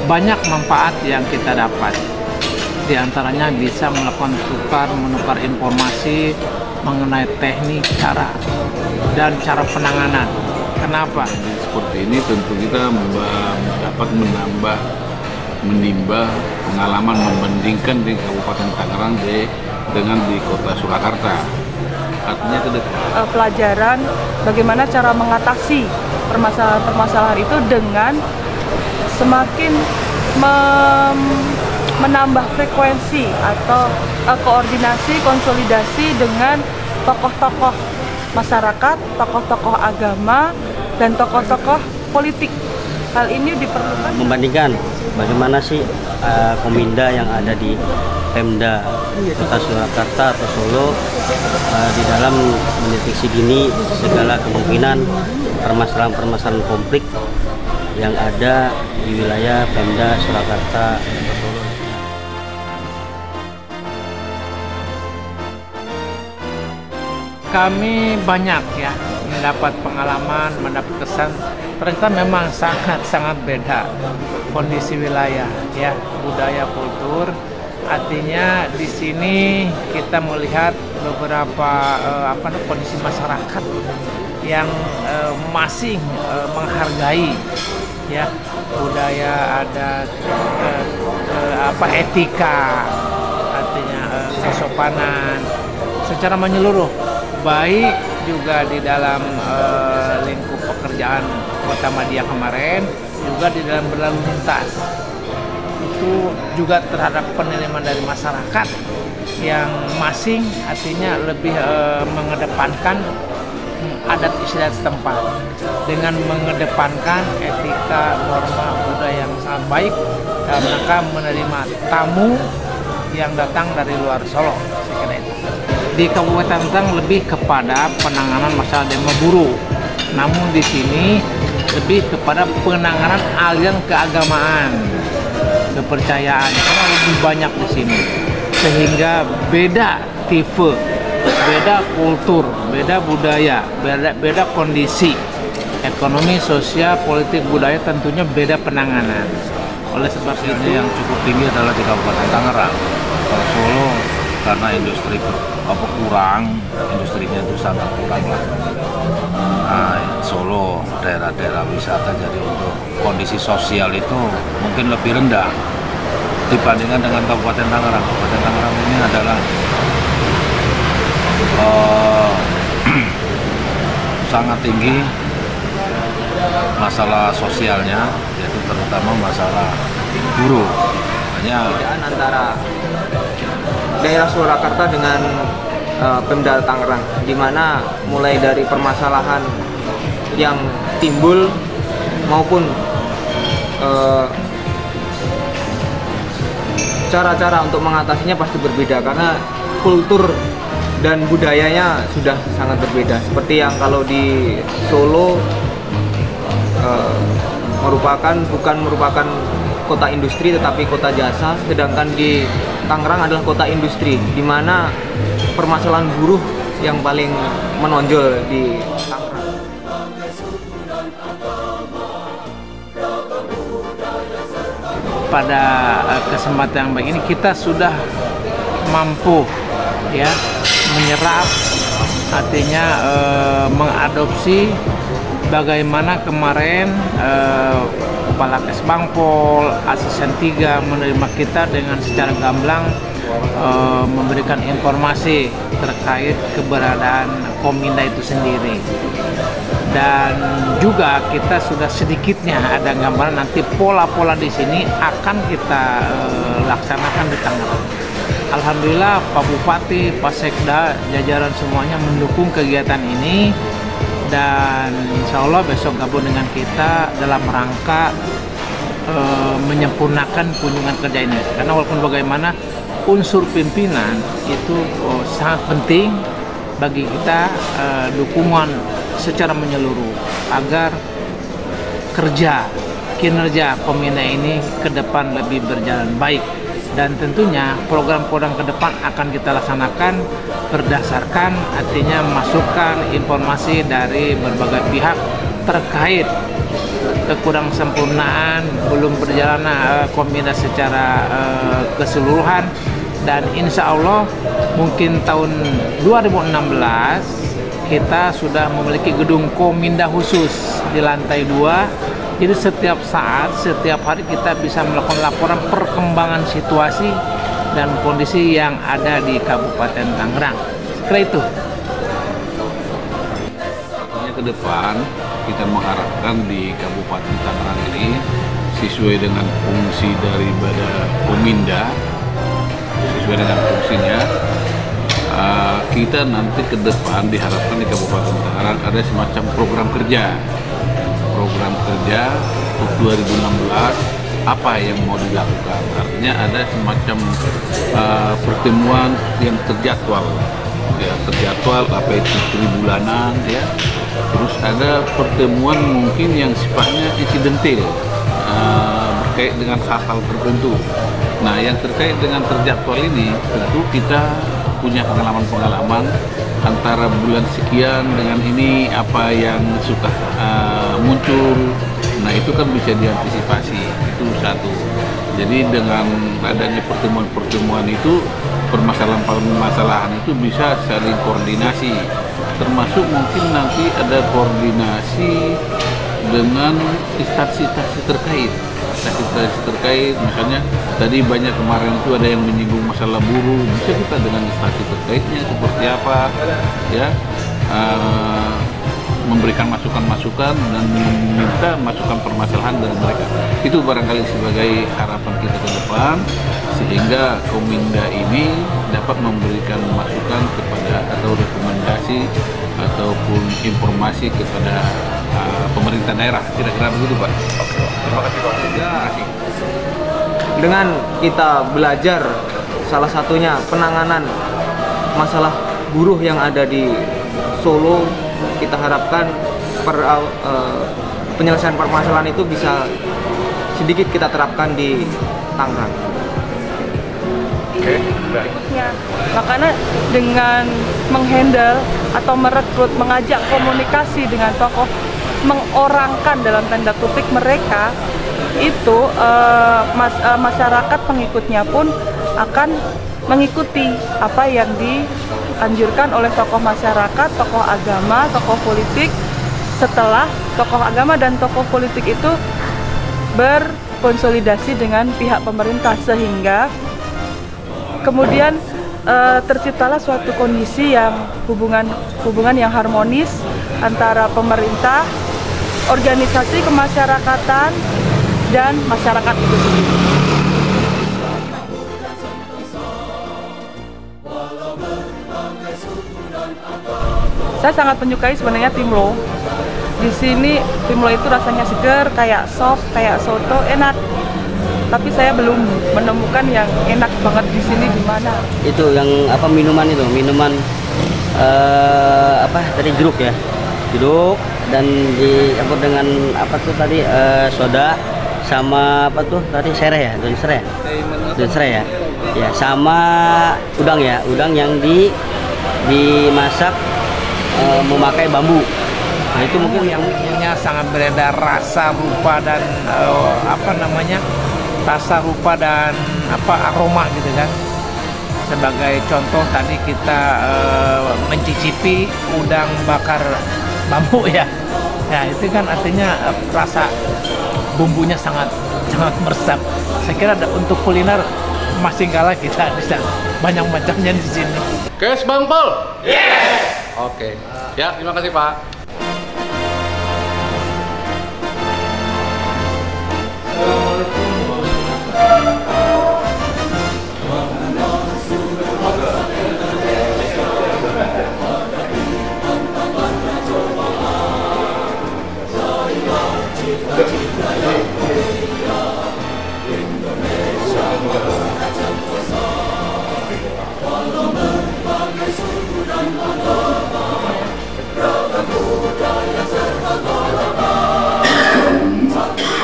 banyak manfaat yang kita dapat. Di antaranya bisa melakukan menukar informasi mengenai teknik, dan cara penanganan. Kenapa? Seperti ini tentu kita dapat menimba pengalaman membandingkan di Kabupaten Tangerang dengan di Kota Surakarta. Artinya pelajaran bagaimana cara mengatasi permasalahan-permasalahan itu dengan semakin menambah frekuensi atau koordinasi, konsolidasi dengan tokoh-tokoh masyarakat, tokoh-tokoh agama, dan tokoh-tokoh politik. Hal ini diperlukan. Membandingkan bagaimana sih Kominda yang ada di Pemda Kota Surakarta atau Solo di dalam mendeteksi dini segala kemungkinan permasalahan-permasalahan konflik yang ada di wilayah Pemda Surakarta atau Solo. Kami banyak ya mendapat pengalaman, mendapat kesan. Ternyata memang sangat beda kondisi wilayah, ya, budaya, kultur. Artinya di sini kita melihat beberapa kondisi masyarakat yang masih menghargai ya budaya, adat, etika, artinya kesopanan secara menyeluruh, baik juga di dalam lingkup pekerjaan Kota Madia kemarin, juga di dalam berlalu lintas. Itu juga terhadap penerimaan dari masyarakat yang masing artinya lebih mengedepankan adat istiadat setempat dengan mengedepankan etika, norma, budaya yang sangat baik dalam rangka menerima tamu yang datang dari luar Solo. Saya kira itu. Di Kabupaten Tangerang lebih kepada penanganan masalah demo buruh, namun di sini lebih kepada penanganan aliran keagamaan, kepercayaan, karena lebih banyak di sini, sehingga beda tipe, beda kultur, beda budaya, beda kondisi ekonomi, sosial, politik, budaya, tentunya beda penanganan. Oleh sebab itu yang cukup tinggi adalah di Kabupaten Tangerang. Kalau Solo karena industri kurang, industrinya itu sangat kurang lah. Nah, Solo daerah-daerah wisata, jadi untuk kondisi sosial itu mungkin lebih rendah dibandingkan dengan Kabupaten Tangerang. Kabupaten Tangerang ini adalah sangat tinggi masalah sosialnya, yaitu terutama masalah buruh. Perbedaan antara daerah Surakarta dengan Pemda Tangerang, di mana mulai dari permasalahan yang timbul maupun cara-cara untuk mengatasinya pasti berbeda, karena kultur dan budayanya sudah sangat berbeda. Seperti yang kalau di Solo bukan merupakan kota industri tetapi kota jasa, sedangkan di Tangerang adalah kota industri, di mana permasalahan buruh yang paling menonjol di Tangerang. Pada kesempatan yang baik ini kita sudah mampu ya menyerap, artinya mengadopsi bagaimana kemarin Kepala Kesbangpol, Asisten 3 menerima kita dengan secara gamblang memberikan informasi terkait keberadaan Kominda itu sendiri. Dan juga kita sudah sedikitnya ada gambaran nanti pola-pola di sini akan kita laksanakan di Tangerang. Alhamdulillah Pak Bupati, Pak Sekda, jajaran semuanya mendukung kegiatan ini. Dan insya Allah besok gabung dengan kita dalam rangka menyempurnakan kunjungan kerja ini. Karena walaupun bagaimana unsur pimpinan itu sangat penting bagi kita, dukungan secara menyeluruh agar kinerja Kominda ini ke depan lebih berjalan baik. Dan tentunya program-program ke depan akan kita laksanakan berdasarkan artinya masukan informasi dari berbagai pihak terkait kekurang sempurnaan, belum berjalan Kominda secara keseluruhan, dan insya Allah mungkin tahun 2016 kita sudah memiliki gedung Kominda khusus di lantai 2. Jadi setiap saat, setiap hari kita bisa melakukan laporan perkembangan situasi dan kondisi yang ada di Kabupaten Tangerang. Sekira itu. Ke depan kita mengharapkan di Kabupaten Tangerang ini sesuai dengan fungsi daripada Kominda, sesuai dengan fungsinya, kita nanti ke depan diharapkan di Kabupaten Tangerang ada semacam program kerja untuk 2016 apa yang mau dilakukan. Artinya ada semacam pertemuan yang terjadwal apa itu tribulanan ya. Terus ada pertemuan mungkin yang sifatnya insidentil berkait dengan hal-hal tertentu. Nah, yang terkait dengan terjadwal ini tentu kita punya pengalaman antara bulan sekian dengan ini apa yang suka muncul. Nah, itu kan bisa diantisipasi, itu satu. Jadi dengan adanya pertemuan-pertemuan itu, permasalahan-permasalahan itu bisa saling koordinasi, termasuk mungkin nanti ada koordinasi dengan instansi-instansi terkait. Misalnya tadi banyak kemarin itu ada yang menyinggung masalah buruh, bisa kita dengan instansi terkaitnya seperti apa ya, memberikan masukan-masukan dan meminta masukan permasalahan dari mereka. Itu barangkali sebagai harapan kita ke depan, sehingga Kominda ini dapat memberikan masukan kepada atau rekomendasi ataupun informasi kepada pemerintah daerah. Kira-kira begitu, Pak. Oke, terima kasih, Pak. Terima kasih. Dengan kita belajar salah satunya penanganan masalah buruh yang ada di Solo, kita harapkan penyelesaian permasalahan itu bisa sedikit kita terapkan di Tangerang. Oke, baik. Ya, makanya dengan menghandle atau merekrut, mengajak komunikasi dengan tokoh, mengorangkan dalam tanda kutip mereka, itu masyarakat pengikutnya pun akan mengikuti apa yang dianjurkan oleh tokoh masyarakat, tokoh agama, tokoh politik. Setelah tokoh agama dan tokoh politik itu berkonsolidasi dengan pihak pemerintah, sehingga kemudian terciptalah suatu kondisi yang hubungan yang harmonis antara pemerintah, organisasi kemasyarakatan, dan masyarakat itu sendiri. Saya sangat menyukai sebenarnya timlo. Di sini timlo itu rasanya segar, kayak sop, kayak soto, enak. Tapi saya belum menemukan yang enak banget di sini di mana. Itu yang apa, minuman itu, minuman apa tadi, jeruk ya, jeruk, dan dicampur dengan apa tuh tadi, soda sama apa tuh tadi, sereh ya, daun serai ya, ya, sama udang ya, udang yang dimasak memakai bambu. Nah, itu mungkin yang sangat beredar rasa, rupa, dan rasa, rupa, dan aroma gitu kan. Sebagai contoh tadi kita mencicipi udang bakar bambu ya. Ya, itu kan artinya rasa bumbunya sangat meresap. Saya kira untuk kuliner masih kalah kita bisa banyak macamnya di sini. Kes Bang Pol? Yes! Oke. Ya, terima kasih, Pak.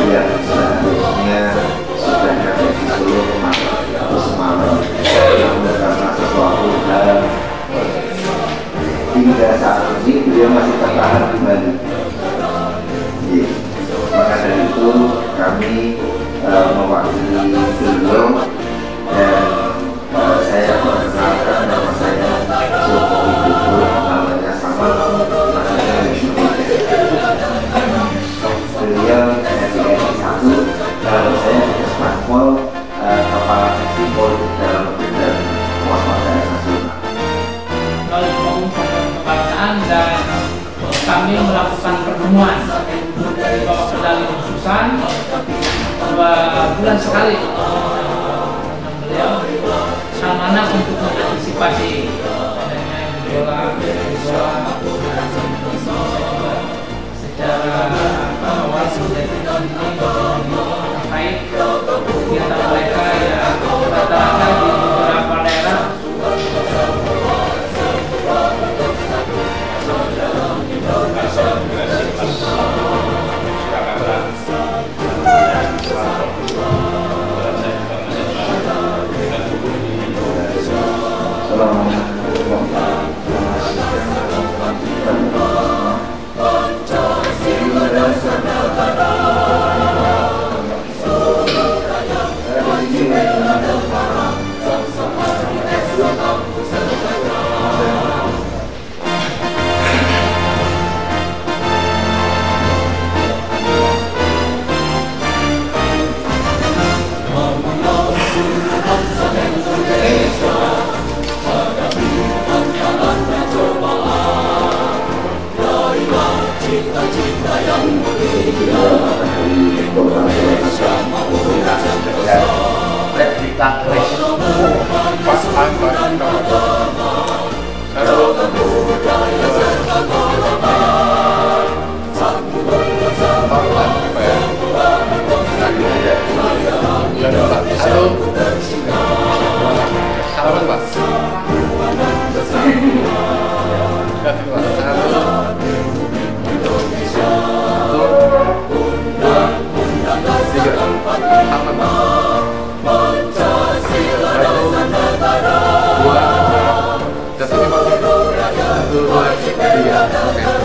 Ya, seharusnya sudah sampai di Solo semalam, namun karena sesuatu hal hingga saat ini dia masih tertahan di Bali. Maka dari melakukan pertemuan di bawah kendali Susan 2 bulan sekali beliau sama untuk mengantisipasi adanya gejolak secara awal terkait kegiatan mereka yang rata-rata di beberapa daerah Satu, dua, tiga.